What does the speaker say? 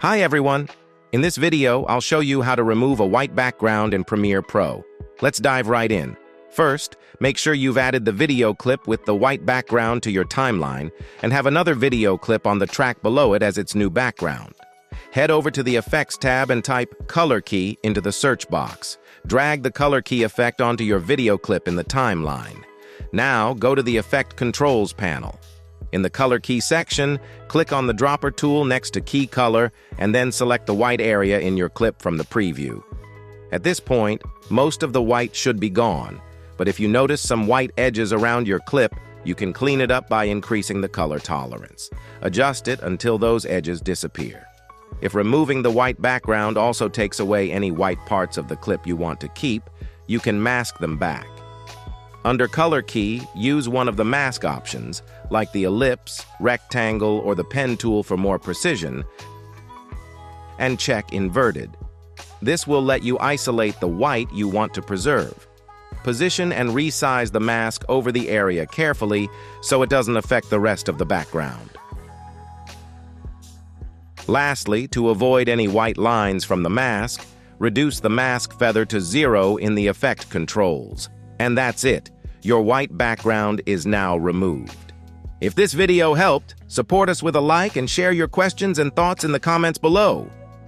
Hi everyone! In this video, I'll show you how to remove a white background in Premiere Pro. Let's dive right in. First, make sure you've added the video clip with the white background to your timeline and have another video clip on the track below it as its new background. Head over to the Effects tab and type Color Key into the search box. Drag the color key effect onto your video clip in the timeline. Now, go to the Effect Controls panel. In the Color Key section, click on the dropper tool next to Key Color and then select the white area in your clip from the preview. At this point, most of the white should be gone, but if you notice some white edges around your clip, you can clean it up by increasing the color tolerance. Adjust it until those edges disappear. If removing the white background also takes away any white parts of the clip you want to keep, you can mask them back. Under Color Key, use one of the mask options, like the ellipse, rectangle, or the pen tool for more precision, and check Inverted. This will let you isolate the white you want to preserve. Position and resize the mask over the area carefully so it doesn't affect the rest of the background. Lastly, to avoid any white lines from the mask, reduce the mask feather to 0 in the Effect Controls. And that's it. Your white background is now removed. If this video helped, support us with a like and share your questions and thoughts in the comments below.